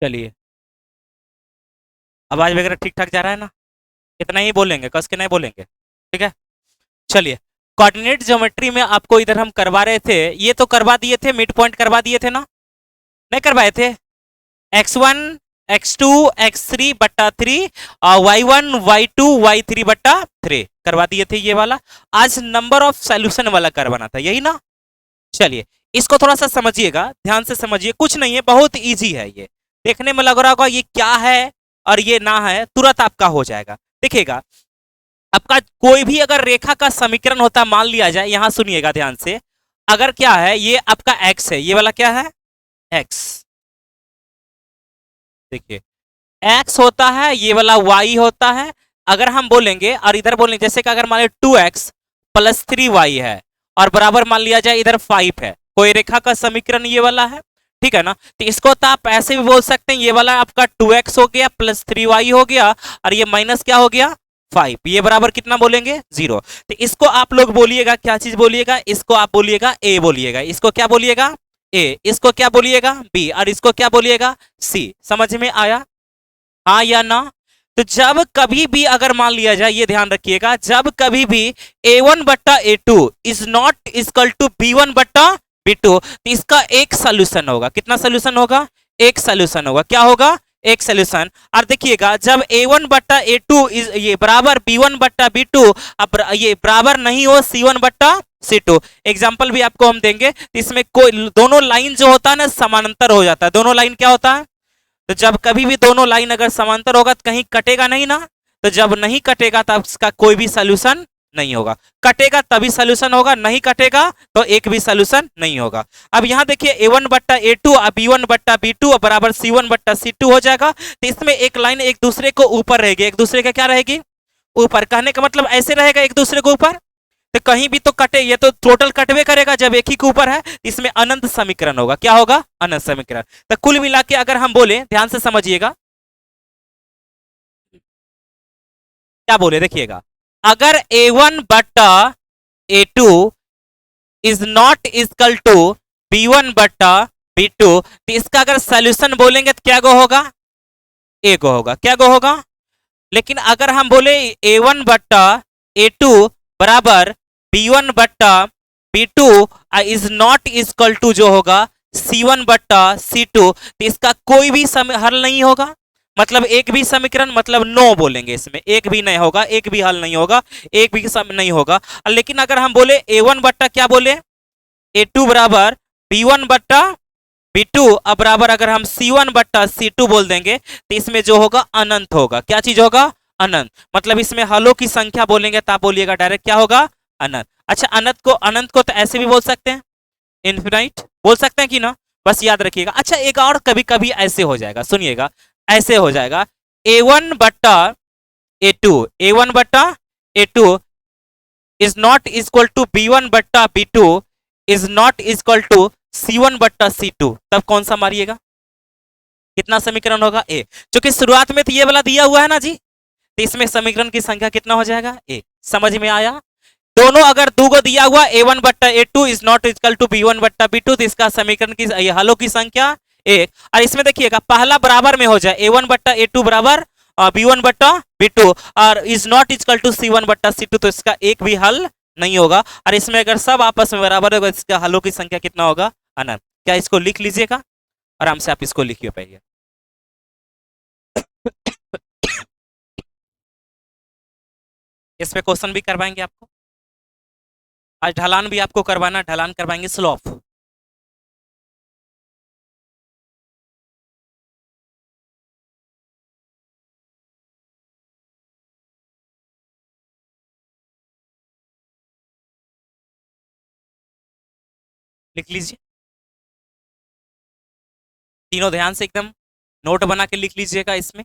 चलिए, आवाज वगैरह ठीक ठाक जा रहा है ना? इतना ही बोलेंगे, कस के नहीं बोलेंगे, ठीक है? चलिए, कोऑर्डिनेट ज्योमेट्री में आपको इधर हम करवा रहे थे, ये तो करवा दिए थे, मिड पॉइंट करवा दिए थे ना? नहीं करवाए थे? x1 x2 x3 बट्टा थ्री, y1 y2 y3 बट्टा थ्री करवा दिए थे ये वाला। आज नंबर ऑफ सॉल्यूशन वाला करवाना था, यही ना? चलिए, इसको थोड़ा सा समझिएगा, ध्यान से समझिए, कुछ नहीं है, बहुत इजी है ये। देखने में लग रहा होगा ये क्या है और ये ना है, तुरंत आपका हो जाएगा। देखिएगा, आपका कोई भी अगर रेखा का समीकरण होता, मान लिया जाए, यहां सुनिएगा ध्यान से, अगर क्या है, ये आपका x है, ये वाला क्या है, x। देखिए, x होता है, ये वाला y होता है। अगर हम बोलेंगे और इधर बोलेंगे, जैसे कि अगर मान लिया 2x प्लस 3y है और बराबर मान लिया जाए इधर 5 है, कोई रेखा का समीकरण ये वाला है, ठीक है ना? तो इसको तो आप ऐसे भी बोल सकते हैं, ये वाला आपका 2x हो गया प्लस 3y हो गया और ये माइनस क्या हो गया, 5, ये बराबर कितना बोलेंगे, 0। तो इसको आप लोग बोलिएगा, क्या चीज बोलिएगा, इसको आप बोलिएगा a बोलिएगा, इसको क्या बोलिएगा, a, इसको क्या बोलिएगा, b, और इसको क्या बोलिएगा, c। समझ में आया? हाँ या ना? तो जब कभी भी अगर मान लिया जाए, ये ध्यान रखिएगा, जब कभी भी a1 बट्टा a2 is not equal to b1 बट्टा b2, तो इसका एक सोल्यूशन होगा। कितना सोल्यूशन होगा, एक सोल्यूशन होगा। क्या होगा, एक सोल्यूशन। और देखिएगा, जब a1 बट्टा a2 इज ये बराबर b1 बट्टा b2, अब ये बराबर नहीं हो c1 बट्टा c2, एग्जाम्पल भी आपको हम देंगे, तो इसमें कोई दोनों लाइन जो होता है ना, समानांतर हो जाता है। दोनों लाइन क्या होता है, तो जब कभी भी दोनों लाइन अगर समांतर होगा तो कहीं कटेगा नहीं ना, तो जब नहीं कटेगा तब इसका कोई भी सोल्यूशन नहीं होगा। कटेगा तभी सोल्यूशन होगा, नहीं कटेगा तो एक भी सोल्यूशन नहीं होगा। अब यहां देखिए, a1 बट्टा a2 और b1 बट्टा b2 बराबर c1 बट्टा c2 हो जाएगा। तो इसमें एक लाइन एक दूसरे को ऊपर रहेगी, एक दूसरे का क्या रहेगी, ऊपर। कहने का मतलब ऐसे रहेगा एक दूसरे को ऊपर, तो कहीं भी तो कटे, ये तो टोटल कटवे करेगा जब एक ही के ऊपर है। इसमें अनंत समीकरण होगा। क्या होगा, अनंत समीकरण। तो कुल मिला के अगर हम बोले, ध्यान से समझिएगा, क्या बोले, देखिएगा, अगर a1 बट्टा a2 is not equal to b1 बट्टा b2, तो इसका अगर सोल्यूशन बोलेंगे तो क्या गो होगा, ए गो होगा। क्या गो होगा? लेकिन अगर हम बोले a1 बट्टा a2 बराबर b1 बट्टा b2 is not equal to जो होगा c1 बट्टा c2, तो इसका कोई भी हल नहीं होगा। मतलब एक भी समीकरण, मतलब नो बोलेंगे, इसमें एक भी नहीं होगा, एक भी हल नहीं होगा, एक भी नहीं होगा। लेकिन अगर हम बोले a1 बट्टा क्या बोले, a2 बराबर b1 बट्टा b2 अब बराबर अगर हम c1 बट्टा c2 बोल देंगे, तो इसमें जो होगा अनंत होगा। क्या चीज होगा, अनंत। मतलब इसमें हलों की संख्या बोलेंगे तो आप बोलिएगा डायरेक्ट क्या होगा, अनंत। अच्छा, अनंत को तो ऐसे भी बोल सकते हैं, इन्फिनाइट बोल सकते हैं कि ना, बस याद रखिएगा। अच्छा, एक और कभी कभी ऐसे हो जाएगा, सुनिएगा, ऐसे हो जाएगा, a1 बट्टा a2, a1 बट्टा a2 is not equal to b1 बट्टा b2 is not equal to c1 बट्टा c2, तब कौन सा मारिएगा, कितना समीकरण होगा, ए। क्योंकि शुरुआत में तो ये वाला दिया हुआ है ना जी, तो इसमें समीकरण की संख्या कितना हो जाएगा, ए। समझ में आया? दोनों अगर दो को दिया हुआ a1 बट्टा a2 is not equal to b1 बट्टा b2, तो इसका समीकरण की हलों की संख्या एक। और इसमें देखिएगा, पहला बराबर में हो जाए, a1 बट्टा a2 बराबर b1 बट्टा b2 और is not equal to c1 बट्टा c2, तो इसका एक भी हल नहीं होगा। और इसमें अगर सब आपस में बराबर होगा, इसका हलों की संख्या कितना होगा, अनंत। क्या इसको लिख लीजिएगा, आराम से आप इसको लिखिए पाइए। इस पे क्वेश्चन भी करवाएंगे आपको, आज ढलान भी आपको करवाना, ढलान करवाएंगे, स्लोप। लिख लीजिए, तीनों ध्यान से एकदम नोट बना के लिख लीजिएगा इसमें।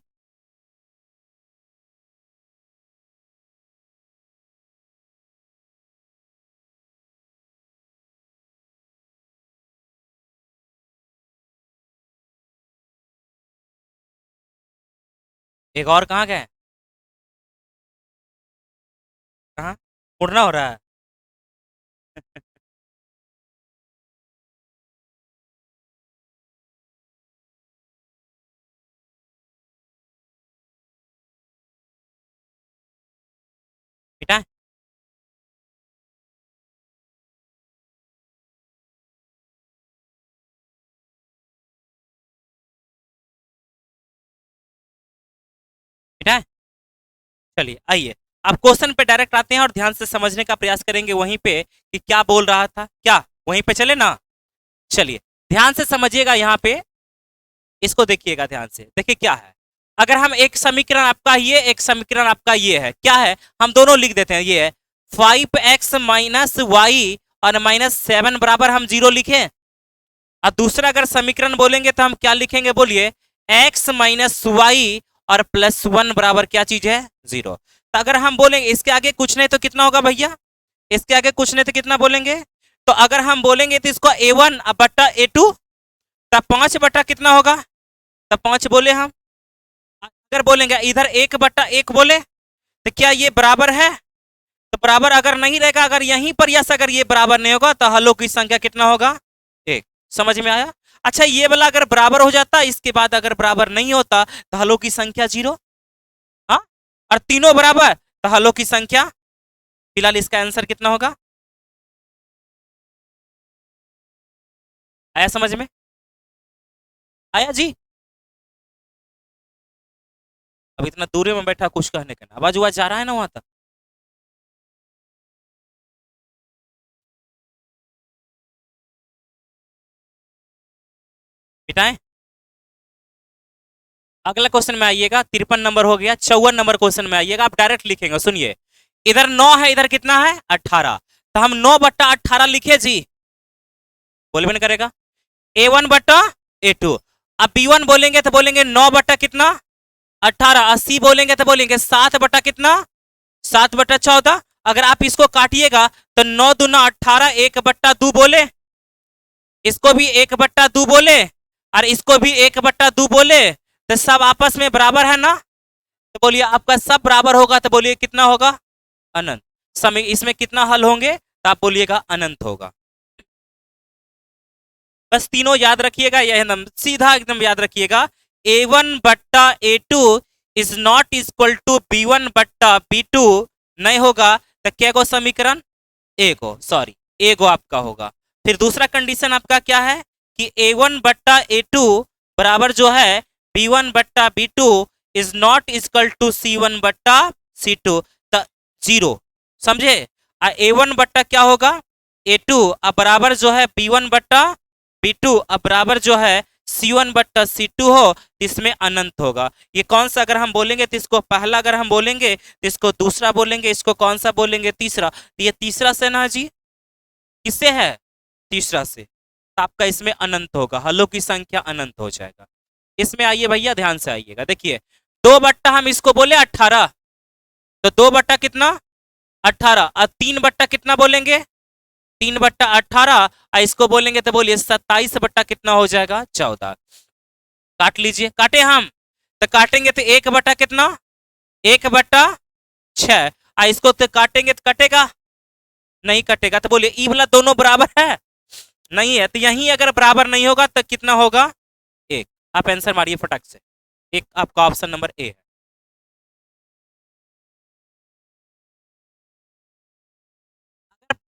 एक और कहाँ गए, कहाँ मुड़ना हो रहा है? चलिए आइए आप क्वेश्चन पे डायरेक्ट आते हैं और ध्यान से समझने का प्रयास करेंगे वहीं पे कि क्या बोल रहा था, क्या वहीं पे चले ना। चलिए ध्यान से समझिएगा यहाँ पे, इसको देखिएगा ध्यान से, देखिए क्या है। अगर हम एक समीकरण आपका ये, एक समीकरण आपका ये है, क्या है, हम दोनों लिख देते हैं। ये है 5x माइनस वाई और -7 बराबर हम 0 लिखें। और दूसरा अगर समीकरण बोलेंगे तो हम क्या लिखेंगे, बोलिए, x माइनस वाई और +1 बराबर क्या चीज है, 0। तो अगर हम बोलेंगे इसके आगे कुछ नहीं तो कितना होगा भैया, इसके आगे कुछ नहीं तो कितना बोलेंगे। तो अगर हम बोलेंगे तो इसको a1 बट्टा a2, तब 5 बट्टा कितना होगा, तब 5 बोले हम। अगर बोलेंगे इधर 1 बट्टा 1 बोले तो क्या ये बराबर है, तो बराबर अगर नहीं रहेगा, अगर यहीं पर यस अगर ये बराबर नहीं होगा तो हलों की संख्या कितना होगा, 1। समझ में आया। अच्छा ये वाला अगर बराबर हो जाता, इसके बाद अगर बराबर नहीं होता तो हलों की संख्या 0। हाँ, और तीनों बराबर तो हलों की संख्या, फिलहाल इसका आंसर कितना होगा, आया समझ में, आया जी। अब इतना दूर में बैठा कुछ कहने का, आवाज उवाज जा रहा है ना वहां तक। मिटाएं। अगला क्वेश्चन में आइएगा, 53 नंबर हो गया, 54 नंबर क्वेश्चन में आइएगा, आप डायरेक्ट लिखेंगे। सुनिए, इधर 9 है, इधर कितना है 18, तो हम 9 बट्टा 18 लिखे जी, बोले नहीं करेगा, a1 बट्टा a2। अब b1 बोलेंगे तो बोलेंगे 9 बट्टा कितना 18, 80 बोलेंगे तो बोलेंगे 7 बट्टा कितना 7 बट्टा 14। अगर आप इसको काटिएगा तो 9 दूना 18, 1 बट्टा 2 बोले, इसको भी 1 बट्टा 2 बोले और इसको भी 1 बट्टा 2 बोले, तो सब आपस में बराबर है ना। तो बोलिए आपका सब बराबर होगा तो बोलिए कितना होगा, अनंत। समय इसमें कितना हल होंगे, तो आप बोलिएगा अनंत होगा। बस तीनों याद रखिएगा, यह एकदम सीधा एकदम याद रखिएगा। a1 बट्टा a2 is not equal to b1 बट्टा b2 नहीं होगा तो क्या को समीकरण, ए को, सॉरी ए को आपका होगा। फिर दूसरा कंडीशन आपका क्या है कि a1 बट्टा a2 बराबर जो है b1 बट्टा b2 is not equal to c1 बट्टा c2, तो 0। समझे। a1 बट्टा क्या होगा a2 अब बराबर जो है b1 बट्टा b2 अब बराबर जो है c1 बट्टा c2 हो, तो इसमें अनंत होगा। ये कौन सा अगर हम बोलेंगे तो इसको पहला, अगर हम बोलेंगे तो इसको दूसरा बोलेंगे, इसको कौन सा बोलेंगे, तीसरा। तो ये तीसरा से ना जी, किससे है, तीसरा से, तो आपका इसमें अनंत होगा, हलों की संख्या अनंत हो जाएगा। इसमें आइए भैया ध्यान से आइएगा, देखिए 2 बट्टा हम इसको बोले 18, तो 2 बट्टा कितना 18, और 3 बट्टा कितना बोलेंगे 3 बट्टा 18, और इसको बोलेंगे तो बोलिए 27 बट्टा कितना हो जाएगा 14। काट लीजिए, काटे हम, तो काटेंगे तो 1 बट्टा कितना 1 बट्टा 6, और इसको तो काटेंगे तो कटेगा नहीं, कटेगा तो बोलिए ई वाला दोनों बराबर है, नहीं है, तो यहीं अगर बराबर नहीं होगा तो कितना होगा 1। आप आंसर मारिए फटाक से, एक आपका ऑप्शन नंबर ए है।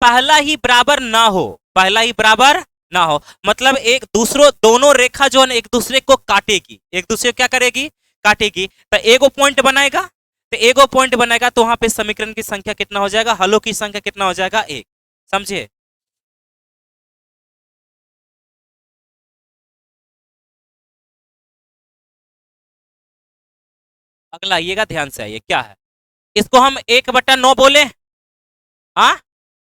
पहला ही बराबर ना हो, पहला ही बराबर ना हो, मतलब एक दूसरों दोनों रेखा जो है एक दूसरे को काटेगी, एक दूसरे को क्या करेगी, काटेगी, तो एगो पॉइंट बनाएगा, तो एगो पॉइंट बनाएगा तो वहां पे समीकरण की संख्या कितना हो जाएगा, हलों की संख्या कितना हो जाएगा 1। समझे। अगला आइएगा, ध्यान से आइए क्या है, इसको हम 1/9 बोले, हाँ,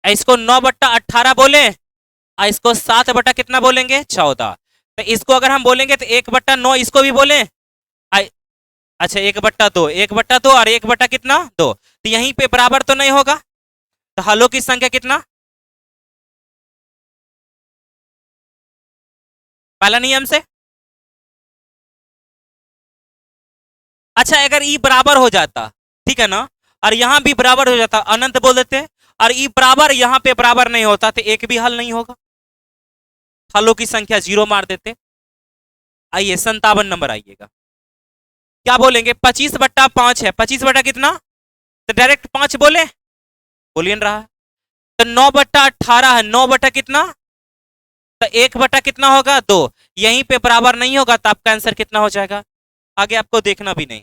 इसको 9/18 बोले, और इसको 7 बटा कितना बोलेंगे 14। तो इसको अगर हम बोलेंगे तो 1/9 इसको भी बोले, अच्छा 1/2, 1/2 और 1 बटा कितना 2, तो यहीं पे बराबर तो नहीं होगा, तो हलों की संख्या कितना, पहला नियम से। अच्छा अगर ई बराबर हो जाता, ठीक है ना, और यहां भी बराबर हो जाता, अनंत बोल देते, और ई बराबर यहां पे बराबर नहीं होता तो एक भी हल नहीं होगा, हलों की संख्या 0 मार देते। आइए 57 नंबर आइएगा, क्या बोलेंगे 25/5 है, 25 बटा कितना, तो डायरेक्ट 5 बोले, बोलिए रहा, तो 9/18 है, 9 बटा कितना, तो 1 बटा कितना होगा 2, यहीं पे बराबर नहीं होगा तो आपका आंसर कितना हो जाएगा, आगे आपको देखना भी नहीं।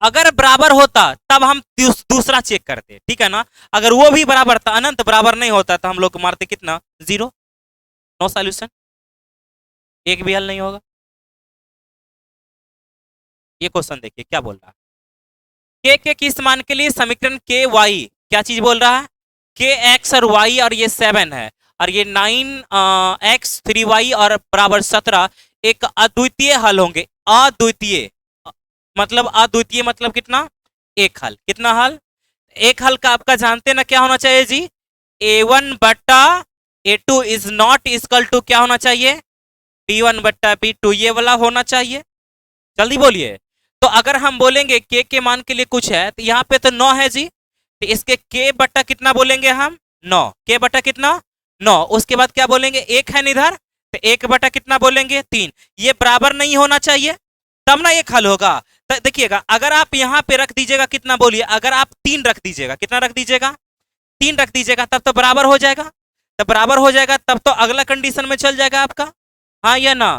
अगर बराबर होता तब हम दूसरा चेक करते, ठीक है ना। अगर वो भी बराबर था, अनंत बराबर नहीं होता तो हम लोग मारते कितना, 0। नो सॉल्यूशन, एक भी हल नहीं होगा। ये क्वेश्चन देखिए क्या बोल रहा है, के किस मान के लिए समीकरण के वाई, क्या चीज बोल रहा है, के एक्स और वाई, और ये 7 है, और ये 9 एक्स 3 वाई और बराबर 17 एक अद्वितीय हल होंगे। अद्वितीय मतलब, अद्वितीय मतलब कितना, एक हल। कितना हल, एक हल का आपका जानते ना क्या होना चाहिए जी, A1 बट्टा A2 is not equal to क्या होना चाहिए, B1 बट्टा B2, ये वाला होना चाहिए। जल्दी बोलिए। तो अगर हम बोलेंगे के मान के लिए कुछ है, तो यहाँ पे तो 9 है जी, तो इसके के बट्टा कितना बोलेंगे हम, 9, के बट्टा कितना, 9। उसके बाद क्या बोलेंगे, एक है इधर, तो एक बट्टा कितना बोलेंगे, 3। ये बराबर नहीं होना चाहिए, तब ना एक हल होगा। तो देखिएगा, अगर आप यहाँ पे रख दीजिएगा कितना बोलिए, अगर आप 3 रख दीजिएगा, कितना रख दीजिएगा, 3 रख दीजिएगा, तब तो बराबर हो जाएगा। तब बराबर हो जाएगा, तब तो अगला कंडीशन में चल जाएगा आपका, हाँ या ना।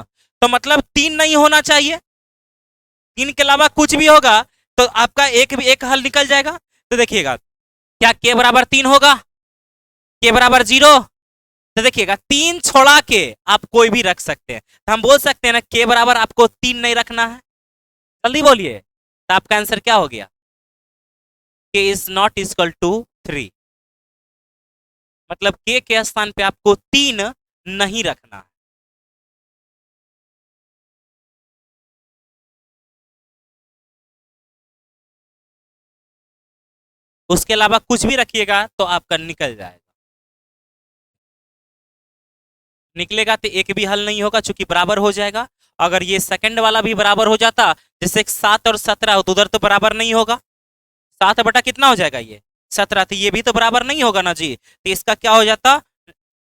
तो मतलब 3 नहीं होना चाहिए, 3 के अलावा कुछ भी होगा तो आपका एक हल निकल जाएगा। तो देखिएगा, क्या के बराबर 3 होगा, के बराबर 0। तो देखिएगा, 3 छोड़ा के आप कोई भी रख सकते हैं, तो हम बोल सकते हैं ना के बराबर आपको 3 नहीं रखना है। जल्दी बोलिए, तो आपका आंसर क्या हो गया, के इज नॉट इक्वल टू 3। मतलब के स्थान पे आपको 3 नहीं रखना है। उसके अलावा कुछ भी रखिएगा तो आपका निकल जाएगा। निकलेगा तो एक भी हल नहीं होगा, चूंकि बराबर हो जाएगा। अगर ये सेकंड वाला भी बराबर हो जाता, जैसे 7 और 17 हो, तो उधर तो बराबर नहीं होगा। 7 बटा कितना हो जाएगा, ये 17, तो ये भी तो बराबर नहीं होगा ना जी। तो इसका क्या हो जाता,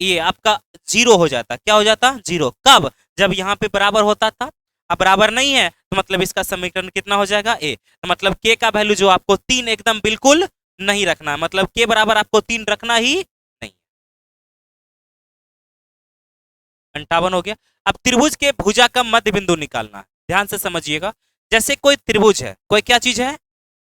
ये आपका 0 हो जाता। क्या हो जाता, 0। कब, जब यहाँ पे बराबर होता था। अब बराबर नहीं है, तो मतलब इसका समीकरण कितना हो जाएगा, ए। तो मतलब के का वैल्यू जो आपको 3 एकदम बिल्कुल नहीं रखना है, मतलब के बराबर आपको 3 रखना ही नहीं। 58 हो गया। अब त्रिभुज के भुजा का मध्य बिंदु निकालना है, ध्यान से समझिएगा। जैसे कोई त्रिभुज है, कोई क्या चीज है,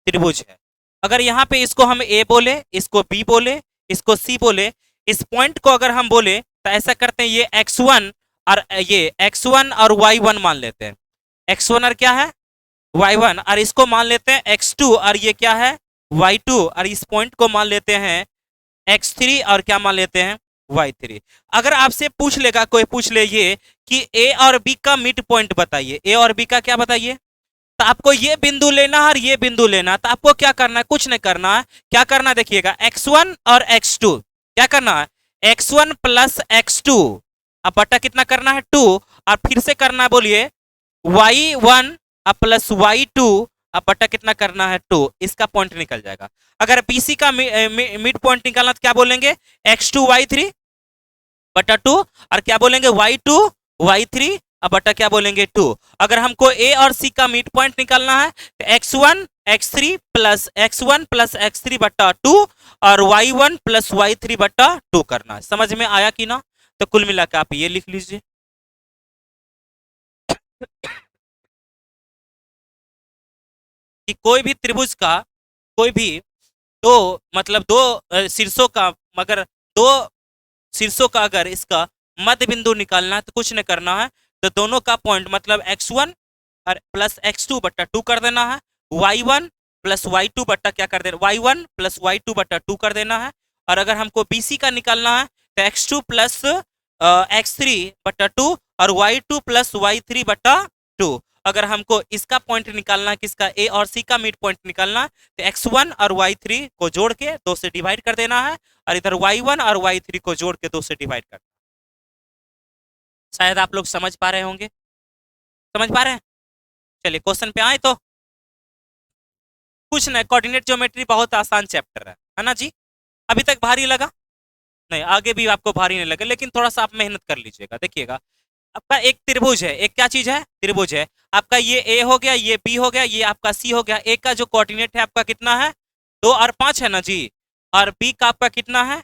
त्रिभुज है। अगर यहाँ पे इसको हम ए बोले, इसको बी बोले, इसको सी बोले, इस पॉइंट को अगर हम बोले, तो ऐसा करते हैं, ये x1 और ये x1 और y1 मान लेते हैं। x1 और क्या है, y1, और इसको मान लेते हैं x2 और ये क्या है, y2, और इस पॉइंट को मान लेते हैं x3 और क्या मान लेते हैं, y3। अगर आपसे पूछ लेगा, कोई पूछ ले ये कि a और b का मिड पॉइंट बताइए, a और b का क्या बताइए, तो आपको ये बिंदु लेना है और ये बिंदु लेना है। तो आपको क्या करना है, कुछ नहीं करना है। क्या करना है, देखिएगा, x1 और x2, क्या करना है, x1 प्लस x2, अब बटा कितना करना है, 2, और फिर से करना है, बोलिए, y1 प्लस y2, अब बटा कितना करना है, 2। इसका पॉइंट निकल जाएगा। अगर BC का मिड पॉइंट निकालना तो क्या बोलेंगे, x2 y3 बटा 2, और क्या बोलेंगे, y2 y3 अब बटा क्या बोलेंगे, 2। अगर हमको ए और सी का मिड पॉइंट निकालना है, तो x1 प्लस x3 बटा 2 और y1 प्लस y3 बटा 2 करना है। समझ में आया कि ना। तो कुल मिलाकर आप ये लिख लीजिए, कि कोई भी त्रिभुज का, कोई भी दो, मतलब दो शीर्षों का, मगर दो शीर्षों का अगर इसका मध्य बिंदु निकालना है, तो कुछ नहीं करना है, तो दोनों का पॉइंट मतलब x1 और प्लस x2 बट्टा 2 कर देना है, y1 प्लस y2 बट्टा क्या कर देना, y1 प्लस y2 बट्टा 2 कर देना है। और अगर हमको BC का निकालना है, तो x2 प्लस x3 बट्टा 2 और y2 प्लस y3 बट्टा 2। अगर हमको इसका पॉइंट निकालना है, किसका, ए और सी का मिड पॉइंट निकालना है, तो x1 और y3 को जोड़ के 2 से डिवाइड कर देना है, और इधर y1 और y3 को जोड़ के 2 से डिवाइड कर। शायद आप लोग समझ पा रहे होंगे, समझ पा रहे हैं। चलिए क्वेश्चन पे आए तो, कुछ नहीं, कोऑर्डिनेट ज्योमेट्री बहुत आसान चैप्टर है ना जी। अभी तक भारी लगा नहीं, आगे भी आपको भारी नहीं लगे, लेकिन थोड़ा सा आप मेहनत कर लीजिएगा। देखिएगा, आपका एक त्रिभुज है, एक क्या चीज है, त्रिभुज है आपका। ये ए हो गया, ये बी हो गया, ये आपका सी हो गया। ए का जो कोऑर्डिनेट है आपका कितना है, 2 और 5 है ना जी। और बी का आपका कितना है,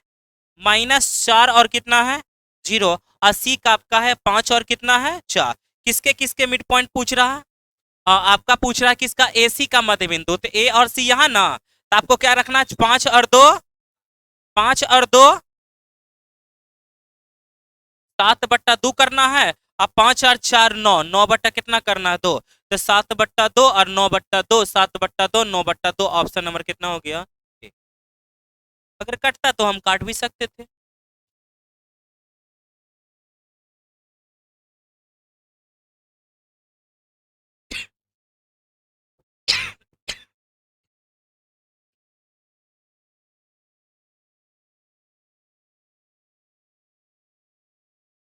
-4 और कितना है, 0। और सी का आपका है 5 और कितना है, 4। किसके किसके मिड पॉइंट पूछ रहा है, आपका पूछ रहा है कि इसका ए सी का मध्य बिंदु, तो ए और सी यहाँ ना, तो आपको क्या रखना है, 5 और 2, 5 और 2 7/2 करना है। अब 5 और 4 9, 9 बट्टा कितना करना है, 2, तो 7/2 और 9/2, 7/2 9/2, ऑप्शन नंबर कितना हो गया A। अगर कटता तो हम काट भी सकते थे।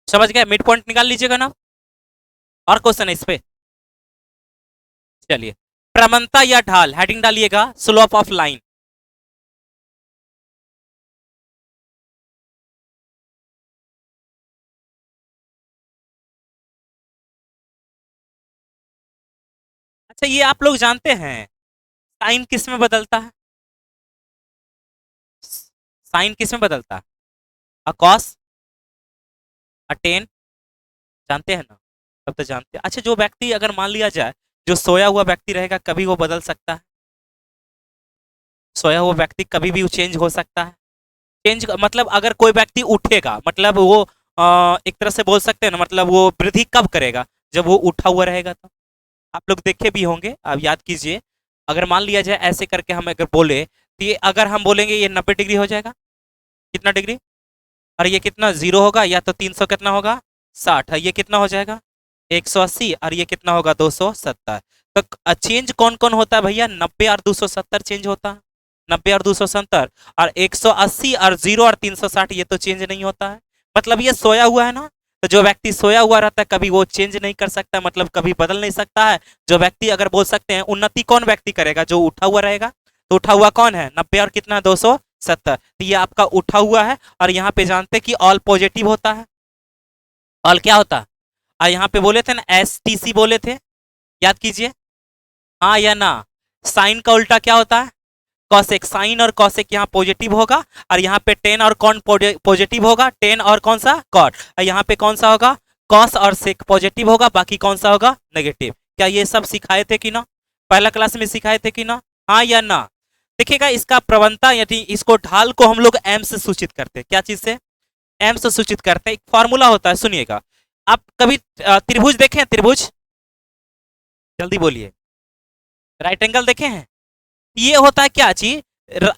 समझ गए, मिड पॉइंट निकाल लीजिएगा ना। और क्वेश्चन है इस पे, चलिए। प्रवणता या ढाल, हेडिंग डालिएगा स्लोप ऑफ लाइन। अच्छा, ये आप लोग जानते हैं साइन किस में बदलता है, साइन किस में बदलता है, कॉस, टेन, जानते हैं ना, तब तो जानते हैं। अच्छा, जो व्यक्ति अगर मान लिया जाए जो सोया हुआ व्यक्ति रहेगा कभी वो बदल सकता है, सोया हुआ व्यक्ति कभी भी चेंज हो सकता है। चेंज मतलब अगर कोई व्यक्ति उठेगा, मतलब वो एक तरह से बोल सकते हैं ना, मतलब वो वृद्धि कब करेगा, जब वो उठा हुआ रहेगा। तो आप लोग देखे भी होंगे, आप याद कीजिए। अगर मान लिया जाए ऐसे करके हम अगर बोले, तो ये अगर हम बोलेंगे ये 90 डिग्री हो जाएगा, कितना डिग्री, और ये कितना 0 होगा, या तो 300 कितना होगा 60 है, ये कितना हो जाएगा 180, और ये कितना होगा 270। तो चेंज कौन कौन होता है भैया, 90 और 270 चेंज होता है, 90 और 270, और 180 और 0 और 360 ये तो चेंज नहीं होता है। मतलब ये सोया हुआ है ना, तो जो व्यक्ति सोया हुआ रहता है कभी वो चेंज नहीं कर सकता, मतलब कभी बदल नहीं सकता है। जो व्यक्ति अगर बोल सकते हैं उन्नति कौन व्यक्ति करेगा, जो उठा हुआ रहेगा। तो उठा हुआ कौन है, 90 और कितना 270, तो ये आपका उठा हुआ है। और यहाँ पे जानते हैं कि ऑल पॉजिटिव होता है, ऑल क्या होता है, और यहाँ पे बोले थे ना STC बोले थे, याद कीजिए, हाँ या ना। साइन का उल्टा क्या होता है, कॉसेक, साइन और कॉसेक यहाँ पॉजिटिव होगा, और यहाँ पे टेन और कॉन पॉजिटिव होगा, टेन और कौन सा कॉट, और यहाँ पे कौन सा होगा कॉस और सेक पॉजिटिव होगा, बाकी कौन सा होगा नेगेटिव। क्या ये सब सिखाए थे कि ना, पहला क्लास में सिखाए थे कि ना, हाँ या ना। देखिएगा इसका प्रवणता, यदि इसको ढाल को हम लोग एम से सूचित करते हैं, क्या चीज से, एम से सूचित करते हैं। एक फॉर्मूला होता है, सुनिएगा। आप कभी त्रिभुज देखे हैं, त्रिभुज, जल्दी बोलिए, राइट एंगल देखे हैं। ये होता है क्या चीज,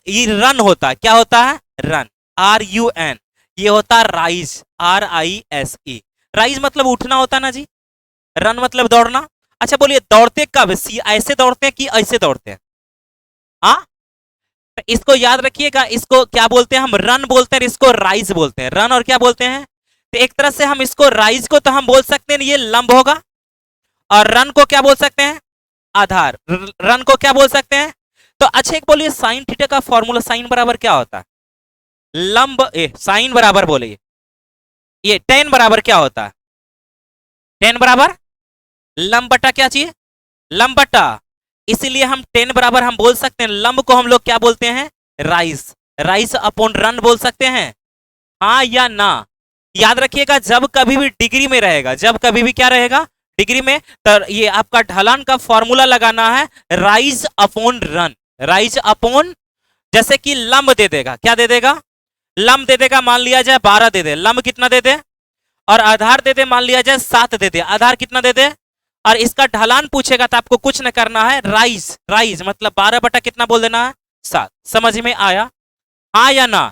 ये रन होता है, क्या होता है रन, RUN। ये होता है राइज, RISE। राइज मतलब उठना होता है ना जी, रन मतलब दौड़ना। अच्छा बोलिए दौड़ते कब, ऐसे दौड़ते हैं कि ऐसे दौड़ते हैं, हाँ। तो इसको याद रखिएगा, इसको क्या बोलते हैं हम, रन बोलते हैं, इसको राइज बोलते हैं, रन और क्या बोलते हैं। तो एक तरह से हम इसको राइज को तो हम बोल सकते हैं ये लंब होगा, और रन को क्या बोल सकते हैं आधार, रन को क्या बोल सकते हैं। तो अच्छा एक बोलिए साइन थीटा का फॉर्मूला, साइन बराबर क्या होता है, लंब साइन बराबर बोलिए, ये टेन बराबर क्या होता है, टेन बराबर लंब बटा क्या चाहिए, लंब बटा। इसीलिए हम टेन बराबर हम बोल सकते हैं, लंब को हम लोग क्या बोलते हैं राइज, राइज अपॉन रन बोल सकते हैं, हाँ या ना। याद रखिएगा जब कभी भी डिग्री में रहेगा, जब कभी भी क्या रहेगा डिग्री में, तो ये आपका ढलान का फॉर्मूला लगाना है rise upon run, rise upon, जैसे कि लंब दे देगा, क्या दे देगा, लंब दे देगा, मान लिया जाए 12 दे दे, लंब कितना दे दे, और आधार दे दे, मान लिया जाए 7 दे दे, आधार कितना दे दे, और इसका ढलान पूछेगा तो आपको कुछ न करना है, राइज, राइज मतलब 12 बटा कितना बोल देना है 7। समझ में आया, हाँ या ना।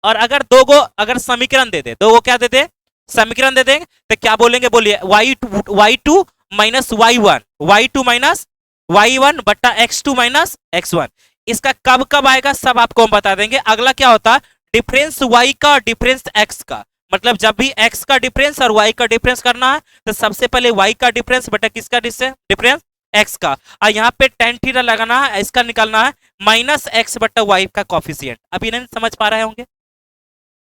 और अगर दो गो अगर समीकरण दे दे, दो गो क्या दे दे समीकरण दे देंगे, तो क्या बोलेंगे बोलिए, y2 minus y1, y2 minus y1 बट्टा x2 माइनस x1। इसका कब कब आएगा सब आपको हम बता देंगे। अगला क्या होता है, डिफरेंस y का डिफरेंस x का, मतलब जब भी x का डिफरेंस और y का डिफरेंस करना है तो सबसे पहले y का डिफरेंस बटा किसका डिफरेंस x का, और यहाँ पे tan थीटा लगाना है, इसका निकालना है माइनस x बटा y का कॉफिशिएंट। अभी नहीं समझ पा रहे होंगे,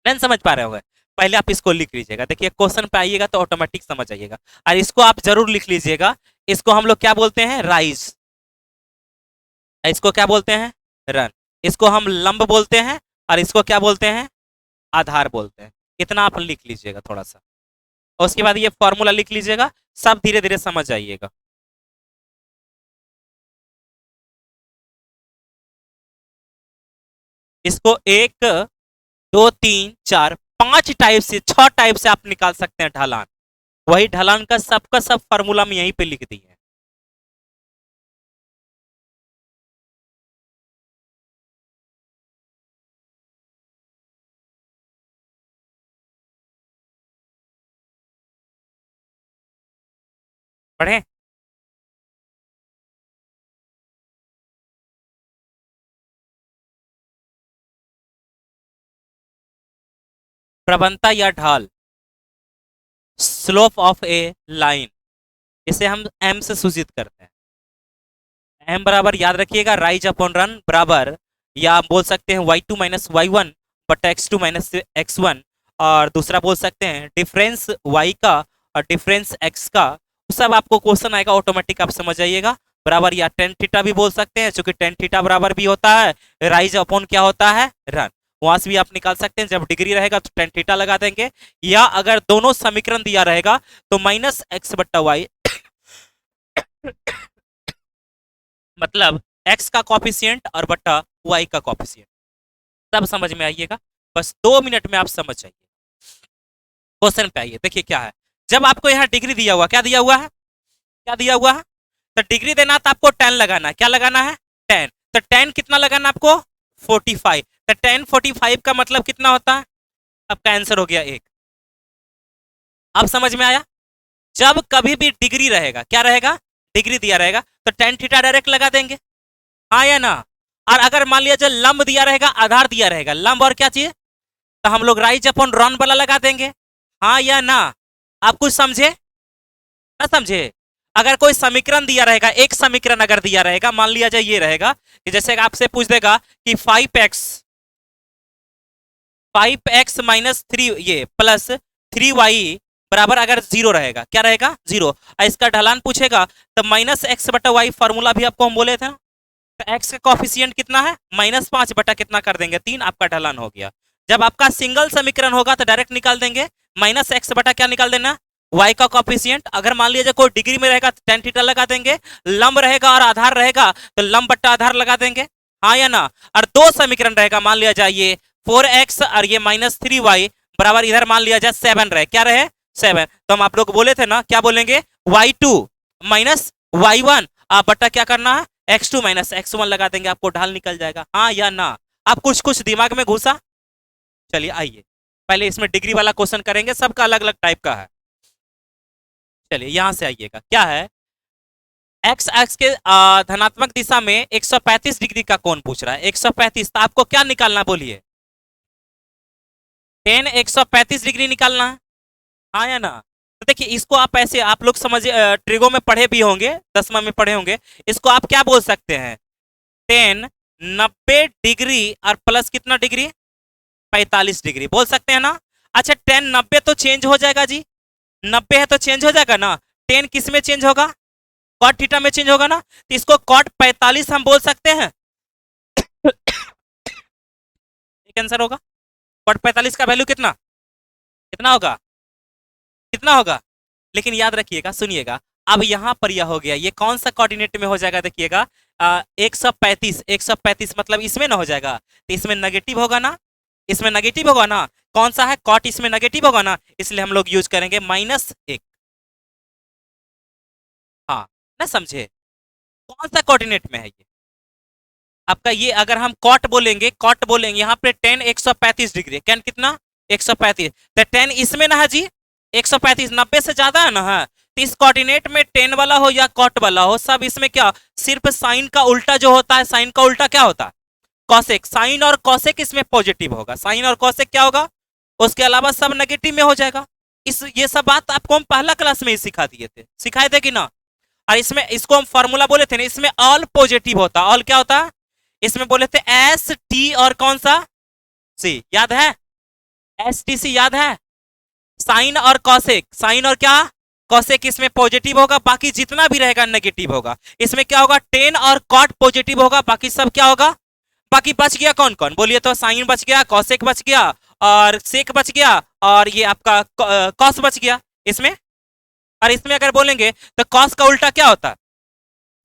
नहीं समझ पा रहे होंगे, पहले आप इसको लिख लीजिएगा, देखिए क्वेश्चन पे आइएगा तो ऑटोमेटिक समझ आइएगा, और इसको आप जरूर लिख लीजिएगा। इसको हम लोग क्या बोलते हैं राइज, इसको क्या बोलते हैं रन, इसको हम लंब बोलते हैं, और इसको क्या बोलते हैं आधार बोलते हैं। इतना आप लिख लीजिएगा थोड़ा सा, और उसके बाद ये फॉर्मूला लिख लीजिएगा, सब धीरे धीरे समझ जाइएगा। इसको एक, दो, तीन, चार, पांच टाइप से, छह टाइप से आप निकाल सकते हैं ढलान। वही ढलान का सब फार्मूला में यहीं पे लिख दी है। पढ़े? प्रवणता या ढाल, स्लोप ऑफ ए लाइन, इसे हम एम से सूचित करते हैं। एम बराबर याद रखिएगा राइज अपॉन रन बराबर, या आप बोल सकते हैं y2 माइनस वाई वन बटा x2 माइनस x1, और दूसरा बोल सकते हैं डिफरेंस y का और डिफरेंस x का। सब आपको क्वेश्चन आएगा ऑटोमेटिक, आप समझ जाइएगा। बराबर या टेन थीटा भी बोल सकते हैं, क्योंकि टेन थीटा बराबर भी होता है राइज अपॉन क्या होता है, रन। वहां से भी आप निकाल सकते हैं, जब डिग्री रहेगा तो टेन थीटा लगा देंगे, या अगर दोनों समीकरण दिया रहेगा तो माइनस एक्स बट्टा वाई मतलब x का कॉफिशिएंट और बट्टा y का कॉफिशिएंट। सब समझ में आइएगा, बस 2 मिनट में आप समझ जाइए। क्वेश्चन पे आइए, देखिए क्या है। जब आपको यहाँ डिग्री दिया हुआ, क्या दिया हुआ है, क्या दिया हुआ है, तो डिग्री देना तो आपको 10 लगाना है। क्या लगाना है, 10। तो 10 कितना लगाना आपको, 45। तो 10 45 का मतलब कितना होता है, आपका आंसर हो गया 1। अब समझ में आया। जब कभी भी डिग्री रहेगा, क्या रहेगा, डिग्री दिया रहेगा, तो टेन थीटा डायरेक्ट लगा देंगे, हाँ या ना। और अगर मान लिया जाए लंब दिया रहेगा, आधार दिया रहेगा, लंब और क्या चाहिए, तो हम लोग राइज अपॉन रॉन वाला लगा देंगे, हाँ या ना। आप कुछ समझे ना समझे। अगर कोई समीकरण दिया रहेगा, एक समीकरण अगर दिया रहेगा, मान लिया जाए ये रहेगा कि जैसे आपसे पूछ देगा कि 5x माइनस 3 ये प्लस 3y बराबर अगर 0 रहेगा, क्या रहेगा, 0। और इसका ढलान पूछेगा तो माइनस एक्स बटा वाई फॉर्मूला भी आपको हम बोले थे ना। तो x का कॉफिशिएंट कितना है, -5 बटा कितना कर देंगे, 3, आपका ढलान हो गया। जब आपका सिंगल समीकरण होगा तो डायरेक्ट निकाल देंगे, माइनस एक्स बटा क्या निकाल देना, y का कॉफिशिएंट। अगर मान लीजिए कोई डिग्री में रहेगा तो टेन थीटा लगा देंगे, लंब रहेगा और आधार रहेगा तो लंब बट्टा आधार लगा देंगे, हाँ या ना। और दो समीकरण रहेगा, मान लिया जाए ये 4x और ये -3y बराबर, इधर मान लिया जाए 7 रहे, क्या रहे, 7। तो हम आप लोग बोले थे ना, क्या बोलेंगे, y2 माइनस y1 आप बट्टा क्या करना है, x2 माइनस x1 लगा देंगे, आपको ढाल निकल जाएगा, हाँ या ना। आप कुछ कुछ दिमाग में घुसा। चलिए आइए, पहले इसमें डिग्री वाला क्वेश्चन करेंगे, सबका अलग अलग टाइप का है। चलिए यहां से आइएगा, क्या है, एक्स एक्स के धनात्मक दिशा में 135 डिग्री का कोण पूछ रहा है, 135। तो आपको क्या निकालना, बोलिए, टेन 135 डिग्री निकालना है, हाँ या ना। तो देखिए इसको आप ऐसे, आप लोग समझिए, ट्रिगो में पढ़े भी होंगे, 10वां में पढ़े होंगे। इसको आप क्या बोल सकते हैं, टेन 90 डिग्री और प्लस कितना डिग्री, 45 डिग्री बोल सकते हैं ना। अच्छा 10 90 तो चेंज हो जाएगा जी, 90 है तो चेंज हो जाएगा ना। 10 किस में चेंज होगा, कॉट थीटा में चेंज होगा ना। तो इसको कॉट 45 हम बोल सकते हैं। एक आंसर होगा, कॉट 45 का वैल्यू कितना, कितना होगा, कितना होगा। लेकिन याद रखिएगा, सुनिएगा, अब यहां पर यह हो गया, ये कौन सा कोऑर्डिनेट में हो जाएगा, देखिएगा 135, 135 मतलब इसमें ना हो जाएगा, तो इसमें नेगेटिव होगा ना, इसमें नेगेटिव होगा ना। कौन सा है, कॉट इसमें नेगेटिव होगा ना, इसलिए हम लोग यूज करेंगे -1। हाँ ना, समझे, कौन सा कोऑर्डिनेट में है ये आपका। ये अगर हम कॉट बोलेंगे, कॉट बोलेंगे यहाँ पे 10 135 डिग्री, कैन कितना, 135। तो 10 इसमें ना है जी, 135 90 से ज्यादा है ना, है। तो इस कोऑर्डिनेट में 10 वाला हो या कॉट वाला हो, सब इसमें क्या, सिर्फ साइन का उल्टा जो होता है, साइन का उल्टा क्या होता है, कॉसेक। साइन और कॉसेक इसमें पॉजिटिव होगा, साइन और कॉसेक क्या होगा, उसके अलावा सब नेगेटिव में हो जाएगा। इस ये सब बात आपको हम पहला क्लास में ही सिखा दिए थे, सिखाए थे कि ना। और इसमें इसको हम फॉर्मूला बोले थे ना, इसमें ऑल पॉजिटिव होता, ऑल क्या होता है, इसमें बोले थे एस टी और कौन सा सी, याद है, एस टी सी याद है। साइन और कॉसेक, साइन और क्या, कॉसेक इसमें पॉजिटिव होगा, बाकी जितना भी रहेगा नेगेटिव होगा। इसमें क्या होगा, टेन और कॉट पॉजिटिव होगा, बाकी सब क्या होगा, बाकी बच गया कौन कौन, बोलिए तो, साइन बच गया, कॉसेक बच गया और सेक बच गया, और ये आपका कॉस बच गया इसमें। और इसमें अगर बोलेंगे तो कॉस का उल्टा क्या होता है,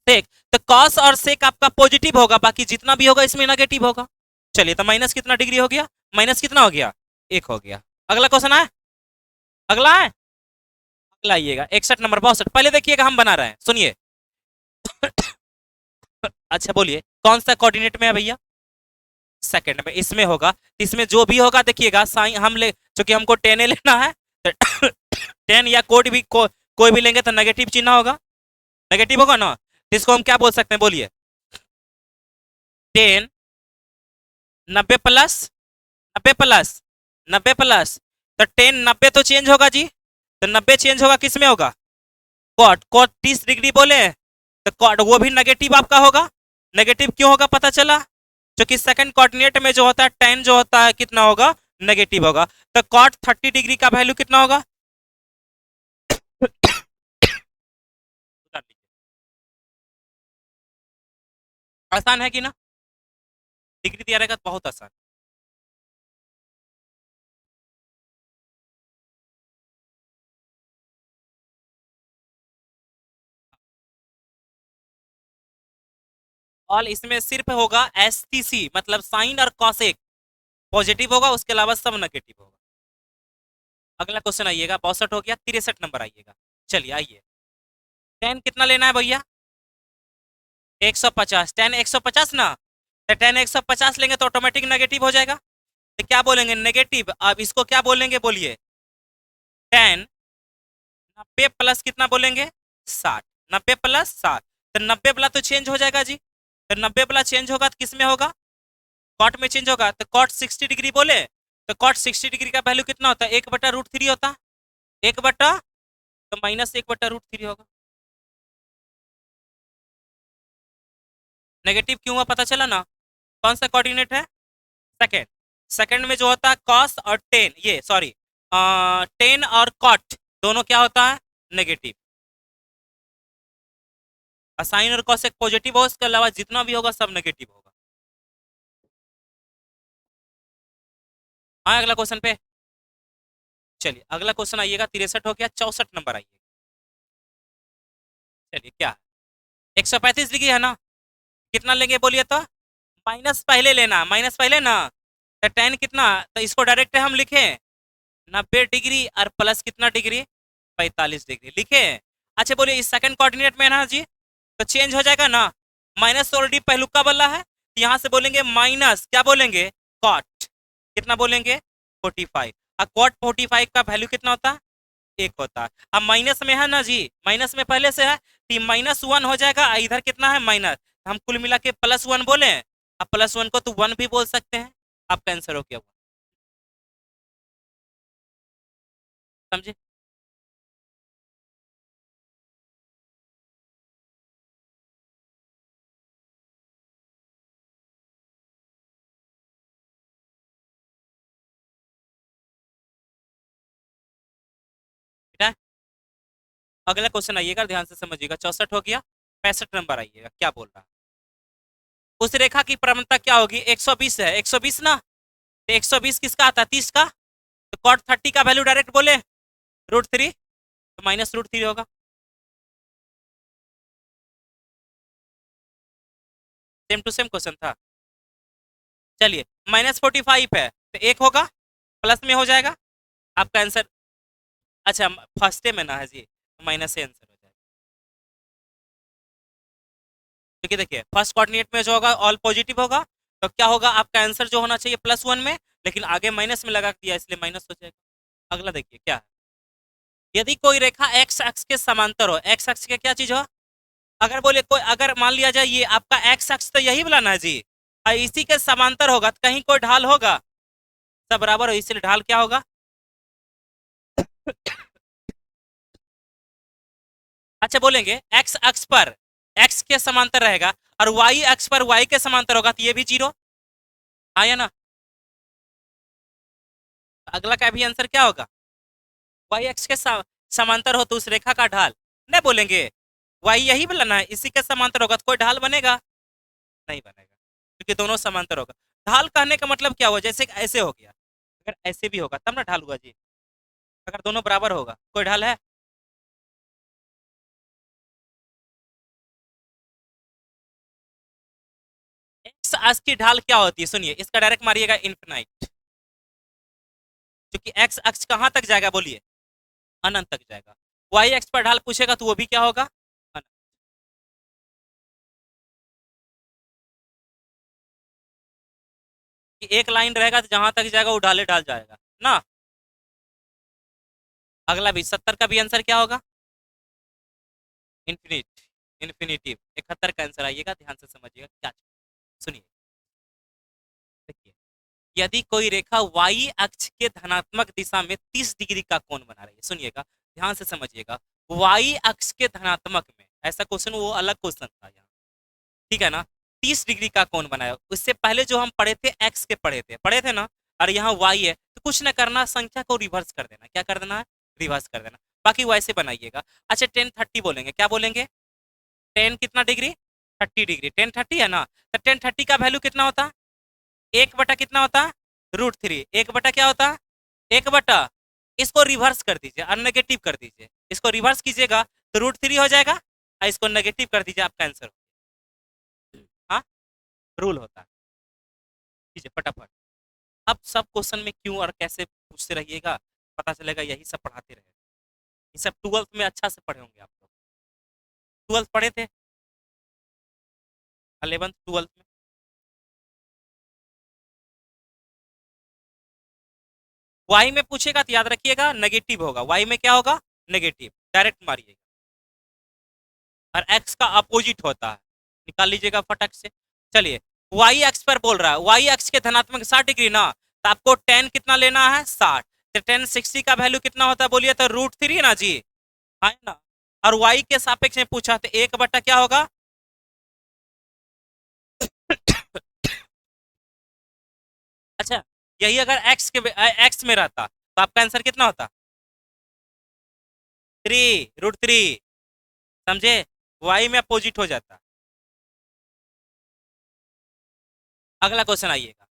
सेक। तो कॉस और सेक आपका पॉजिटिव होगा, बाकी जितना भी होगा इसमें नेगेटिव होगा। चलिए तो माइनस कितना डिग्री हो गया, माइनस कितना हो गया, 1 हो गया। अगला क्वेश्चन है, अगला है, अगला आइएगा 61 नंबर 62। पहले देखिएगा हम बना रहे हैं, सुनिए। अच्छा बोलिए कौन सा कोऑर्डिनेट में है भैया, सेकंड में। इसमें होगा, इसमें जो भी होगा देखिएगा साइन हम ले, क्योंकि हमको 10 लेना है तो 10 या कोई भी लेंगे तो नेगेटिव चिन्ह होगा, नेगेटिव होगा ना। तो इसको हम क्या बोल सकते हैं, बोलिए 10 90 प्लस 90 प्लस 90 प्लस, तो 10 90 तो चेंज होगा जी, तो 90 चेंज होगा किस में होगा, कॉट। कॉट 30 डिग्री बोले तो कॉट वो भी नेगेटिव आपका होगा। नेगेटिव क्यों होगा पता चला, क्योंकि सेकंड कोऑर्डिनेट में जो होता है tan जो होता है कितना होगा, नेगेटिव होगा। तो कॉट 30 डिग्री का वैल्यू कितना होगा, आसान है कि ना, डिग्री दिया रहेगा तो बहुत आसान। और इसमें सिर्फ होगा एसटीसी, मतलब साइन और कॉसेक पॉजिटिव होगा, उसके अलावा सब नेगेटिव होगा। अगला क्वेश्चन आइएगा, 62 हो गया, 63 नंबर आइएगा। चलिए आइए, टेन कितना लेना है भैया, 150। टेन 150 ना, तो टेन 150 लेंगे तो ऑटोमेटिक नेगेटिव हो जाएगा। तो क्या बोलेंगे, नेगेटिव। अब इसको क्या बोलेंगे, बोलिए टेन 90 प्लस कितना बोलेंगे, 60। 90 प्लस 60, तो 90 वाला तो चेंज हो जाएगा जी, तो 90 वाला चेंज होगा तो किस में होगा, कॉट में चेंज होगा। तो कॉट 60 डिग्री बोले तो कॉट 60 डिग्री का वैल्यू कितना होता है, 1/√3 होता, 1 बटा, तो माइनस 1/√3 होगा। नेगेटिव क्यों हुआ पता चला ना, कौन सा कोऑर्डिनेट है, सेकेंड। सेकेंड में जो होता है कॉस और टेन, ये सॉरी टेन और कॉट दोनों क्या होता है, नेगेटिव। साइन और कॉस एक पॉजिटिव हो, उसके अलावा जितना भी होगा सब नेगेटिव होगा। हाँ अगला क्वेश्चन पे, चलिए अगला क्वेश्चन आइएगा, 63 हो गया, 64 नंबर आइए। चलिए क्या है, 135 डिग्री है ना, कितना लेंगे बोलिए तो, माइनस पहले लेना, माइनस पहले ना, तो टेन कितना, तो इसको डायरेक्ट हम लिखे 90 डिग्री और प्लस कितना डिग्री, 45 डिग्री लिखे। अच्छा बोलिए इस सेकंड कोऑर्डिनेट में है ना जी, तो चेंज हो जाएगा ना, माइनस ऑलरेडी पहलुका वाला है, तो यहाँ से बोलेंगे माइनस, क्या बोलेंगे, कॉट कितना बोलेंगे, 45। और कॉट 45 का वैल्यू कितना होता है, 1 होता है। अब माइनस में है ना जी, माइनस में पहले से है तो -1 हो जाएगा, इधर कितना है माइनस, हम कुल मिला के +1 बोले। अब +1 को तो 1 भी बोल सकते हैं, आपका आंसर हो गया, समझे। ठीक है, अगला क्वेश्चन आइएगा, ध्यान से समझिएगा, 64 हो गया, 65 नंबर आइएगा, क्या बोल रहा है। उस रेखा की प्रवणता क्या होगी, 120 है, 120 ना, तो 120 किसका आता है, 30 का, तो कॉट 30 का वैल्यू डायरेक्ट बोले √3, तो -√3 होगा। सेम टू सेम क्वेश्चन था। चलिए -45 है तो 1 होगा, प्लस में हो जाएगा आपका आंसर। अच्छा फर्स्ट में ना है जी, तो माइनस से आंसर हो जाएगा, क्योंकि देखिए फर्स्ट कोऑर्डिनेट में जो होगा ऑल पॉजिटिव होगा, तो क्या होगा आपका आंसर जो होना चाहिए +1 में, लेकिन आगे माइनस में लगा दिया इसलिए माइनस हो जाएगा। अगला देखिए क्या है, यदि कोई रेखा एक्स अक्ष के समांतर हो, एक्स अक्ष के क्या चीज हो, अगर बोले कोई, अगर मान लिया जाए ये आपका एक्स अक्ष तो यही वाला ना है जी, और इसी के समांतर होगा तो कहीं कोई ढाल होगा, सब बराबर हो, इसलिए ढाल क्या होगा, अच्छा बोलेंगे एक्स अक्ष पर एक्स के समांतर रहेगा और वाई अक्ष पर वाई के समांतर होगा, तो ये भी 0 आया ना। अगला का भी आंसर क्या होगा, वाई अक्ष के समांतर हो तो उस रेखा का ढाल, नहीं बोलेंगे वाई यही बनाना है, इसी के समांतर होगा तो कोई ढाल बनेगा, नहीं बनेगा, क्योंकि दोनों समांतर होगा। ढाल कहने का मतलब क्या हुआ, जैसे ऐसे हो गया, अगर ऐसे भी होगा तब ना ढाल हुआ जी, अगर दोनों बराबर होगा कोई ढाल है, एक्स अक्ष की ढाल क्या होती है, सुनिए इसका डायरेक्ट मारिएगा इन्फिनाइट, क्योंकि एक्स अक्ष कहां तक जाएगा बोलिए, अनंत तक जाएगा। वाई एक्स पर ढाल पूछेगा तो वो भी क्या होगा, अनंत। कि एक लाइन रहेगा तो जहां तक जाएगा वो ढाले ढाल जाएगा ना। अगला भी 70 का भी आंसर क्या होगा, इन्फिनिट, इन्फिनिटिव। 71 का आंसर आइएगा, ध्यान से समझिएगा क्या। सुनिए देखिए, यदि कोई रेखा y अक्ष के धनात्मक दिशा में 30 डिग्री का कोण बना रही है, सुनिएगा ध्यान से समझिएगा, y अक्ष के धनात्मक में, ऐसा क्वेश्चन वो अलग क्वेश्चन था यहाँ, ठीक है ना। 30 डिग्री का कोण बनाया, उससे पहले जो हम पढ़े थे एक्स के पढ़े थे ना, और यहाँ वाई है, तो कुछ ना करना, संख्या को रिवर्स कर देना। क्या कर देना है, रिवर्स कर देना, बाकी वैसे बनाइएगा। अच्छा 10 30 बोलेंगे, क्या बोलेंगे, 10 कितना डिग्री, 30 डिग्री, 10 30 है ना, तो 10 30 का वैल्यू कितना होता, एक बटा कितना होता, √3, एक बटा क्या होता, एक बटा, इसको रिवर्स कर दीजिए और नेगेटिव कर दीजिए, इसको रिवर्स कीजिएगा तो √3 हो जाएगा, और इसको नेगेटिव कर दीजिए, आपका आंसर। हाँ, रूल होता है, कीजिए फटाफट। अब सब क्वेश्चन में क्यों और कैसे पूछते रहिएगा, पता चलेगा, यही सब पढ़ाते रहे, ये सब 12th में अच्छा से पढ़े होंगे आप लोग, 12th पढ़े थे, 11th 12th में। वाई में पूछेगा तो याद रखिएगा नेगेटिव होगा, वाई में क्या होगा, नेगेटिव, डायरेक्ट मारिएगा, और एक्स का अपोजिट होता है, निकाल लीजिएगा फटक से। चलिए वाई एक्स पर बोल रहा है, वाई एक्स के धनात्मक 60 डिग्री ना, तो आपको 10 कितना लेना है, 60, तो 10 60 का वैल्यू कितना होता है बोलिए, तो √3 ना जी, है ना। और वाई के सापेक्ष में पूछा तो एक बटा क्या होगा, अच्छा यही अगर एक्स में रहता तो आपका आंसर कितना होता, 3 √3, समझे, वाई में अपोजिट हो जाता। अगला क्वेश्चन आइएगा,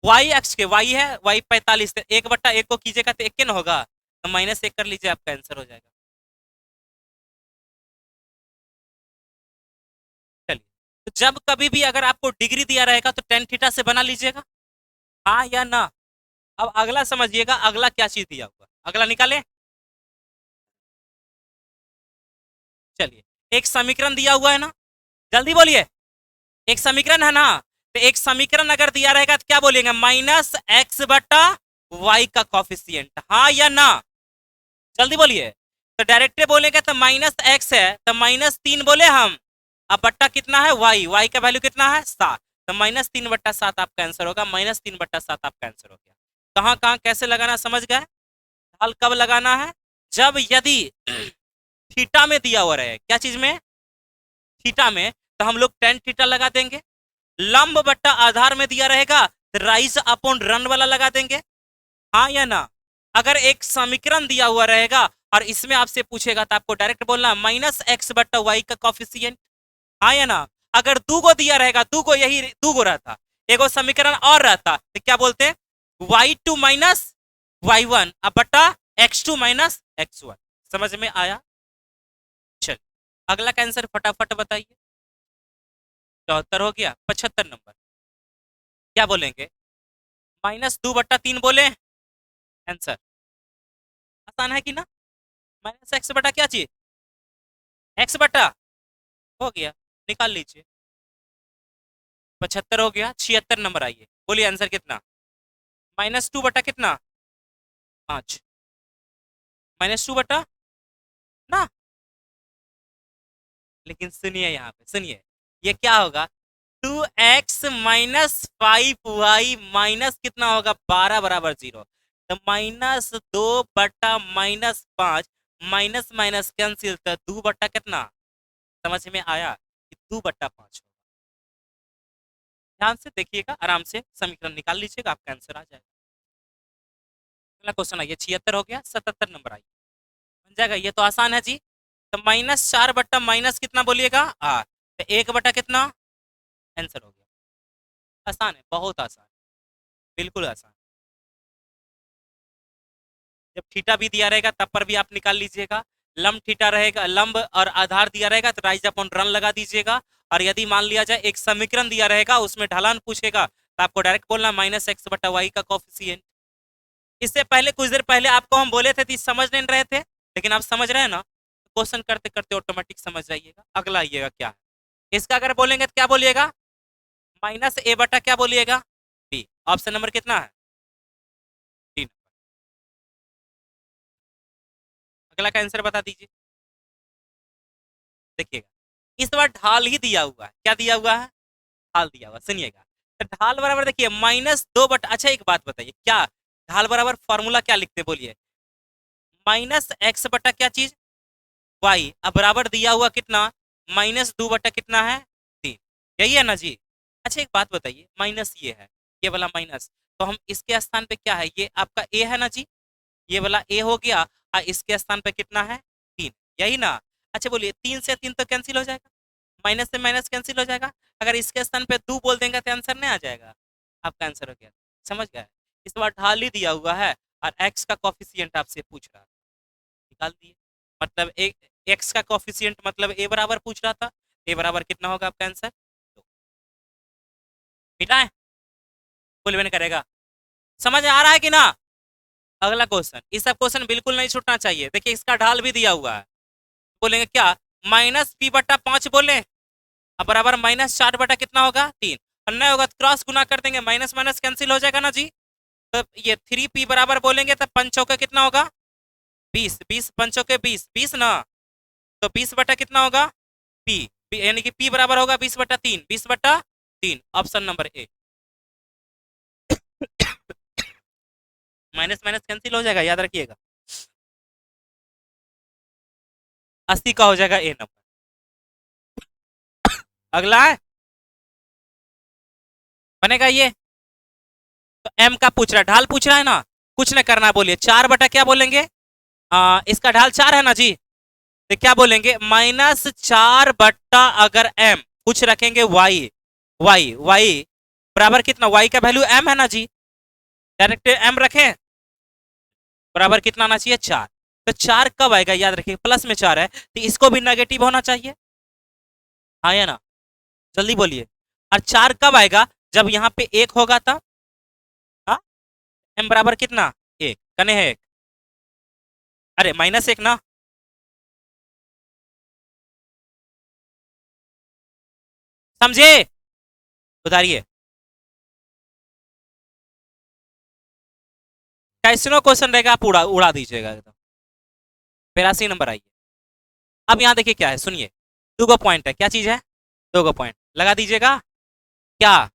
वाई अक्ष के, वाई है वाई 45, एक बट्टा एक को कीजिएगा तो एक ना होगा, तो -1 कर लीजिए, आपका आंसर हो जाएगा। चलिए, तो जब कभी भी अगर आपको डिग्री दिया रहेगा तो टेन थीटा से बना लीजिएगा, हाँ या ना। अब अगला समझिएगा, अगला क्या चीज दिया हुआ, अगला निकाले। चलिए, एक समीकरण दिया हुआ है ना, जल्दी बोलिए, एक समीकरण है ना, तो एक समीकरण अगर दिया रहेगा तो क्या बोलेंगे, -x/y का कॉफिशियंट, हाँ या ना, जल्दी बोलिए। तो डायरेक्ट बोलेंगे तो -x है तो -3 बोले हम, अब बट्टा कितना है, y का वैल्यू कितना है, 7, तो -3/7 आपका आंसर होगा, -3/7 आपका आंसर हो गया। कहाँ कहाँ कैसे लगाना समझ गए, ढाल कब लगाना है, जब यदि थीटा में दिया हुआ रहे, क्या चीज में, थीटा में, तो हम लोग टेन थीटा लगा देंगे। लंब बट्टा आधार में दिया रहेगा तो राइज अपॉन रन वाला लगा देंगे, हाँ या ना। अगर एक समीकरण दिया हुआ रहेगा और इसमें आपसे पूछेगा तो आपको डायरेक्ट बोलना -x/y का कॉफिशियंट, हाँ या ना। अगर दू गो दिया रहेगा, दू गो, यही दू गो रहता, एगो समीकरण और रहता तो क्या बोलते, y2 - y1 अब बट्टा x2 - x1, समझ में आया। चल अगला का आंसर फटाफट बताइए, 74 हो गया, 75 नंबर क्या बोलेंगे, -2/3 बोले आंसर, आसान है कि ना, -x बटा क्या चीज, x बटा, हो गया, निकाल लीजिए, 75 हो गया। 76 नंबर आइए, बोलिए आंसर कितना, -2 बटा कितना, 5, -2 बटा ना, लेकिन सुनिए यहाँ पे, सुनिए ये क्या होगा, 2x - 5y माइनस कितना होगा, 12 बराबर 0, तो -2/-5, माइनस माइनस कैंसिल, तो 2 बट्टा कितना, समझ में आया कि 2/5 होगा। ध्यान से देखिएगा, आराम से समीकरण निकाल लीजिएगा, आपका आंसर आ जाएगा। अगला क्वेश्चन आइए, 76 हो गया, 77 नंबर आइए, बन जाएगा, ये तो आसान है जी। तो -4 बट्टा माइनस कितना बोलिएगा, 8, तो 1 बटा कितना, आंसर हो गया। आसान है, बहुत आसान, बिल्कुल आसान। जब थीटा भी दिया रहेगा तब पर भी आप निकाल लीजिएगा, लंब थीटा रहेगा, लंब और आधार दिया रहेगा तो राइज अपॉन रन लगा दीजिएगा। और यदि मान लिया जाए एक समीकरण दिया रहेगा उसमें ढलान पूछेगा तो आपको डायरेक्ट बोलना माइनस एक्स बटा वाई का कोफिशिएंट। इससे पहले कुछ देर पहले आपको हम बोले थे तो समझ नहीं रहे थे, लेकिन आप समझ रहे हैं ना, क्वेश्चन करते करते ऑटोमेटिक समझ जाइएगा। अगला आइएगा क्या है, इसका अगर बोलेंगे तो क्या बोलिएगा, माइनस ए बटा क्या बोलिएगा बी। ऑप्शन नंबर कितना है, 3। अगला का आंसर बता दीजिए। देखिएगा इस बार ढाल ही दिया हुआ है, क्या दिया हुआ है, ढाल दिया हुआ। सुनिएगा तो ढाल बराबर देखिए -2 बटा, अच्छा एक बात बताइए, क्या ढाल बराबर फॉर्मूला क्या लिखते बोलिए, माइनस एक्स बटा क्या चीज वाई, अब बराबर दिया हुआ कितना, -2 बटा कितना है 3, यही है ना जी। अच्छा एक बात बताइए, माइनस ये है, ये वाला माइनस, तो हम इसके स्थान पे क्या है, ये आपका ए है ना जी, ये वाला ए हो गया और इसके स्थान पे कितना है 3, यही ना। अच्छा बोलिए 3 से 3 तो कैंसिल हो जाएगा, माइनस से माइनस कैंसिल हो जाएगा, अगर इसके स्थान पे 2 बोल देंगे तो आंसर नहीं आ जाएगा, आपका आंसर हो गया। समझ गए, इस बार ढाल ही दिया हुआ है और एक्स का कोफिशिएंट आपसे पूछ रहा था, निकाल दिए। मतलब एक एक्स का कोफिशिएंट मतलब ए बराबर पूछ रहा था, ए बराबर कितना होगा आपका आंसर, तो मिटाएं, बोलबे नहीं करेगा। समझ आ रहा है कि ना। अगला क्वेश्चन, ये सब क्वेश्चन बिल्कुल नहीं छूटना चाहिए। देखिए इसका ढाल भी दिया हुआ है, बोलेंगे क्या, -p/5 बोले, अब बराबर -4 बटा कितना होगा 3, और नहीं होगा तो क्रॉस गुना कर देंगे, माइनस माइनस कैंसिल हो जाएगा ना जी। तो ये 3p बराबर बोलेंगे तो पंचों का कितना होगा 20, 20 पंचों के 20, 20 ना, तो 20 बटा कितना होगा p, यानी कि p बराबर होगा 20/3, 20/3, option number A. Minus minus cancel हो जाएगा, याद रखिएगा, 80 का हो जाएगा ए नंबर। अगला है बनेगा ये, तो एम का पूछ रहा है, ढाल पूछ रहा है ना, कुछ नहीं करना, बोलिए 4 बटा क्या बोलेंगे, इसका ढाल 4 है ना जी, तो क्या बोलेंगे -4 बट्टा अगर एम कुछ रखेंगे वाई, वाई वाई बराबर कितना, वाई का वैल्यू एम है ना जी, डायरेक्ट एम रखें, बराबर कितना आना चाहिए 4। तो 4 कब आएगा, याद रखिए प्लस में 4 है तो इसको भी नेगेटिव होना चाहिए, हाँ या ना, जल्दी बोलिए। और 4 कब आएगा, जब यहाँ पे 1 होगा तब, हाँ, एम बराबर कितना 1 कने है 1, अरे -1 ना, समझे, उतारिए। कैसनो क्वेश्चन रहेगा आप उड़ा उड़ा दीजिएगा एकदम। 82 नंबर आइए। अब यहाँ देखिए क्या है, सुनिए, 2 गो पॉइंट है, क्या चीज है, 2 गो पॉइंट लगा दीजिएगा, क्या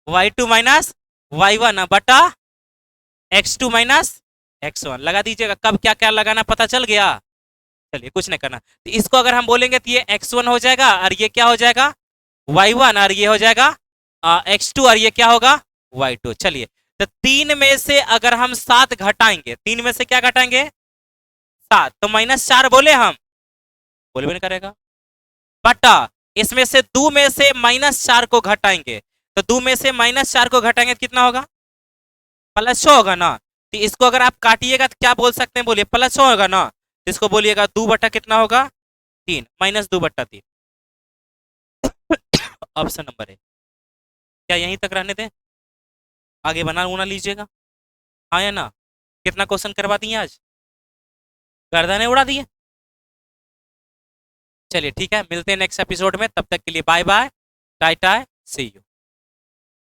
y2 माइनस y1 बटा x2 माइनस x1 लगा दीजिएगा। कब क्या क्या लगाना पता चल गया, चलिए कुछ नहीं करना, तो इसको अगर हम बोलेंगे तो ये x1 हो जाएगा और ये क्या हो जाएगा y1, और ये हो जाएगा x2, और ये क्या होगा y2। चलिए तो 3 में से अगर हम 7 घटाएंगे, 3 में से क्या घटाएंगे 7, तो -4 बोले हम, बोले भी नहीं करेगा, बटा इसमें से 2 में से -4 को घटाएंगे, तो 2 में से -4 को घटाएंगे तो कितना होगा +6 होगा ना। तो इसको अगर आप काटिएगा तो क्या बोल सकते हैं, बोलिए +6 होगा ना, तो इसको बोलिएगा 2 बटा कितना होगा 3, -2/3, ऑप्शन नंबर है। क्या यहीं तक रहने दें, आगे बना उना लीजिएगा, हाँ या ना। कितना क्वेश्चन करवा दिए आज, गर्दनें उड़ा दिए। चलिए ठीक है, मिलते हैं नेक्स्ट एपिसोड में, तब तक के लिए bye bye, tata, see you.